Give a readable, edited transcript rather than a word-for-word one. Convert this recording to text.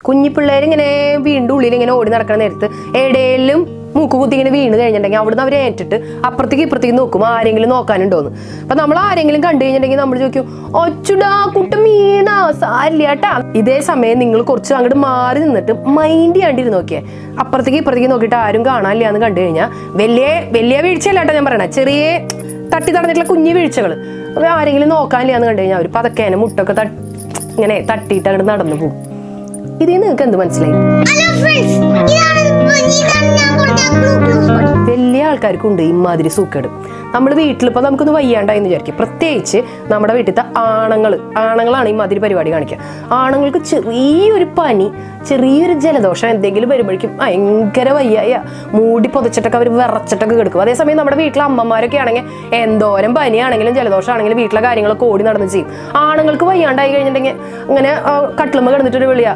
കുഞ്ഞി പിള്ളേരിങ്ങനെ വീണ്ടും ഉള്ളിൽ ഇങ്ങനെ ഓടി നടക്കുന്ന നേരത്ത് എവിടെയെങ്കിലും മൂക്കുകുത്തി ഇങ്ങനെ വീണ് കഴിഞ്ഞിട്ടുണ്ടെങ്കിൽ അവിടുന്ന് അവർ ഏറ്റിട്ട് അപ്പുറത്തേക്ക് ഇപ്പുറത്തേക്ക് നോക്കും ആരെങ്കിലും നോക്കാനുണ്ടോന്ന്. അപ്പൊ നമ്മൾ ആരെങ്കിലും കണ്ടു കഴിഞ്ഞിട്ടുണ്ടെങ്കിൽ നമ്മൾ ചോദിക്കും ഒച്ചുടാ കുട്ടം വീണ സാരില്ലാട്ടാ. ഇതേ സമയം നിങ്ങൾ കുറച്ച് അങ്ങോട്ട് മാറി നിന്നിട്ട് മൈൻഡ് ചെയ്യാണ്ടിരുന്ന് നോക്കിയേ, അപ്പുറത്തേക്ക് ഇപ്പുറത്തേക്ക് നോക്കിയിട്ട് ആരും കാണാനില്ല എന്ന് കണ്ടു കഴിഞ്ഞാൽ വലിയ വീഴ്ചയല്ലാട്ടോ ഞാൻ പറയണേ, ചെറിയ തട്ടി തടഞ്ഞിട്ടുള്ള കുഞ്ഞു വീഴ്ചകൾ. അപ്പൊ ആരെങ്കിലും നോക്കാനില്ല എന്ന് കണ്ടു കഴിഞ്ഞാൽ അവർ പതക്കേനെ മുട്ടൊക്കെ ഇങ്ങനെ തട്ടിയിട്ട് അങ്ങോട്ട് നടന്നു പോകും. ഇതിൽ നിങ്ങൾക്ക് എന്ത് മനസ്സിലായി? വലിയ ആൾക്കാർക്കുണ്ട് ഇമാതിരി സൂക്കേട്. നമ്മൾ വീട്ടിലിപ്പോൾ നമുക്കൊന്ന് വയ്യാണ്ടായെന്ന് വിചാരിക്കും, പ്രത്യേകിച്ച് നമ്മുടെ വീട്ടിലത്തെ ആണുങ്ങളാണ് ഇമാതിരി പരിപാടി കാണിക്കുക. ആണുങ്ങൾക്ക് ചെറിയൊരു പനി, ചെറിയൊരു ജലദോഷം എന്തെങ്കിലും വരുമ്പോഴേക്കും ഭയങ്കര വയ്യായ മൂടി പൊതച്ചിട്ടൊക്കെ അവർ വിറച്ചിട്ടൊക്കെ കിടക്കും. അതേസമയം നമ്മുടെ വീട്ടിലെ അമ്മമാരൊക്കെ ആണെങ്കിൽ എന്തോരം പനിയാണെങ്കിലും ജലദോഷം ആണെങ്കിലും വീട്ടിലെ കാര്യങ്ങളൊക്കെ ഓടി നടന്ന് ചെയ്യും. ആണുങ്ങൾക്ക് വയ്യാണ്ടായി കഴിഞ്ഞിട്ടുണ്ടെങ്കിൽ അങ്ങനെ കട്ടിലുമ്മ കിടന്നിട്ടൊരു വിളിയാ